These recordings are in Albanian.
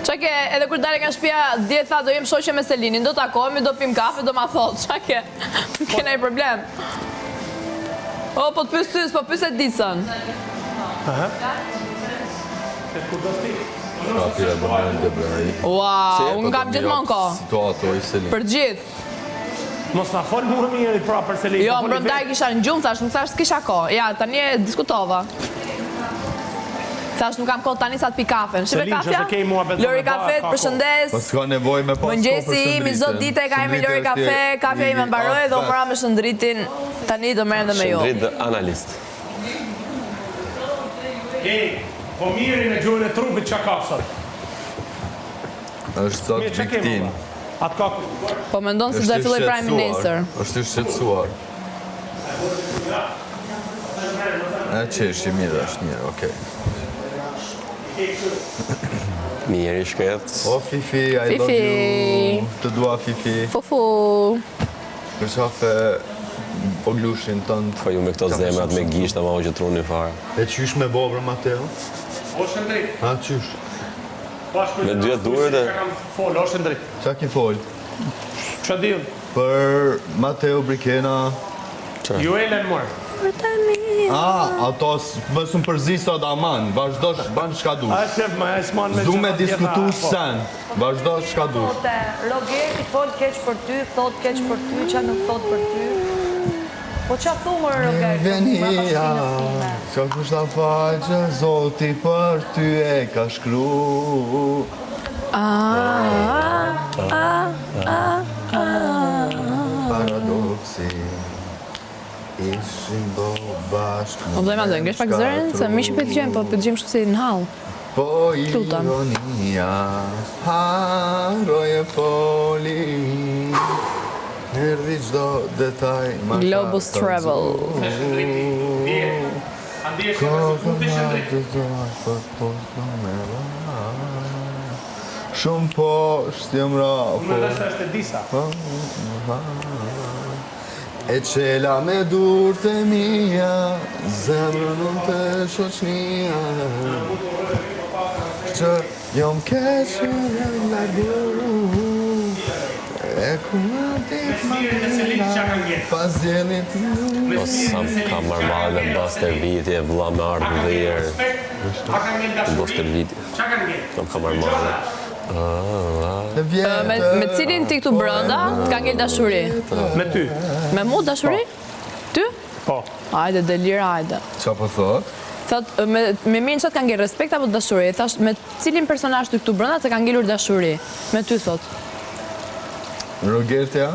Qa ke, edhe kur dale nga shtëpia, dje tha do jem shoqe me Selinin, do takohemi, do pim kafe, do ma thot, qa ke? Kena i problem. O, po të pys ty, po pys e disën. Wow, unë kam gjithmonë ko. Për gjithë. Mos na fol mua mirë pra për Selin. Jo, më brëndaj kisha në gjumë, thash, nuk thash s'kisha ko. Ja, tani e diskutova. Thash, nuk kam ko tani sa të pi kafen. Shive kafja? Lori kafet, përshëndes. Po s'ka nevoj me pas ko për Mëngjesi, imi zot dite ka imi Lori kafe, kafja ime mbaroj dhe umra me shëndritin. Tani do merrem dhe me jo. Shëndrit dhe analist. Po mirin e gjuhën e trupit qa ka sot? është sot viktin. Po mendon se do e filloj Prime Minister. është i shqetësuar. E qeshi, mirë, është mirë, okej. Mirë i shket. O, Fifi, I love you. Të dua, Fifi. Fufu. Për qafe po glushin tënd. Po ju me këto zemrat me gisht, ama o që truni fare. E qysh me bobrë, Mateo? O Shëndrit. A, qysh? Me dyja duhet e... O Shëndrit. Qa ki fol? Qa dhjën? Për Mateo Brikena. Ju e len mërë. Ato mësëm përzi sot aman, vazhdo banë shka dush. Zdu Zdu me diskutu sen, vazhdo shka dush. Rogeti fol keq për ty, thot keq për ty, qa nuk thot për ty. Po qa thumë Rogeti? Venia, qa kush ta faqë, zoti për ty e ka shkru. Paradoksi, ishim do bashkë. O dojma dojnë, gresh pak zërin, se mi që për të gjemë, po për të gjemë shku si në halë. Po ironia, haroje foli, erdi qdo detaj ma Globus Travel. Shumë poshtë jem rapo. Unë dhe se është e disa. E qela me dur të mija, zemrën unë të shoqnia, që jom keqë në largu, e ku më dit më mira, pas djelit Po sa ka marrë dhe Buster Viti e vla me ardhë dhe jërë. Buster Viti. Nuk ka marrë. Me cilin ti këtu brënda, t'ka ngell dashuri? Me ty. Me mu dashuri? Ty? Po. Ajde, delir, ajde. Qa po thot? Thot, me minë që t'ka ngell respekt apo dashuri? Thash, me cilin personazh ty këtu brënda t'ka ngellur dashuri? Me ty, thot. Rogertja?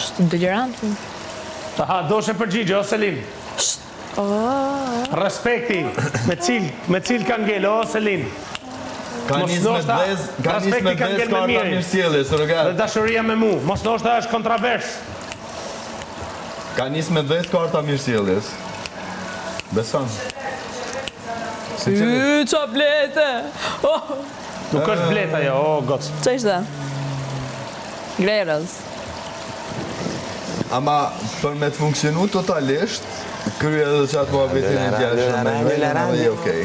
Shtë delirant. Aha, do shë përgjigje, o Selin. Respekti, me cil ka ngellë, o Selin. Ka nis me dhez karta mirësjelljes, Roger. Dhe dashuria me mu, mos ndoshta është kontravers. Ka nis me dhez karta mirësjelljes. Beson. Qa blete! Nuk është bleta jo, o goc. Qa ishte? Grerës. Ama për me të funksionu totalisht, krye edhe qatë muhabetin e tjashtë, me okej.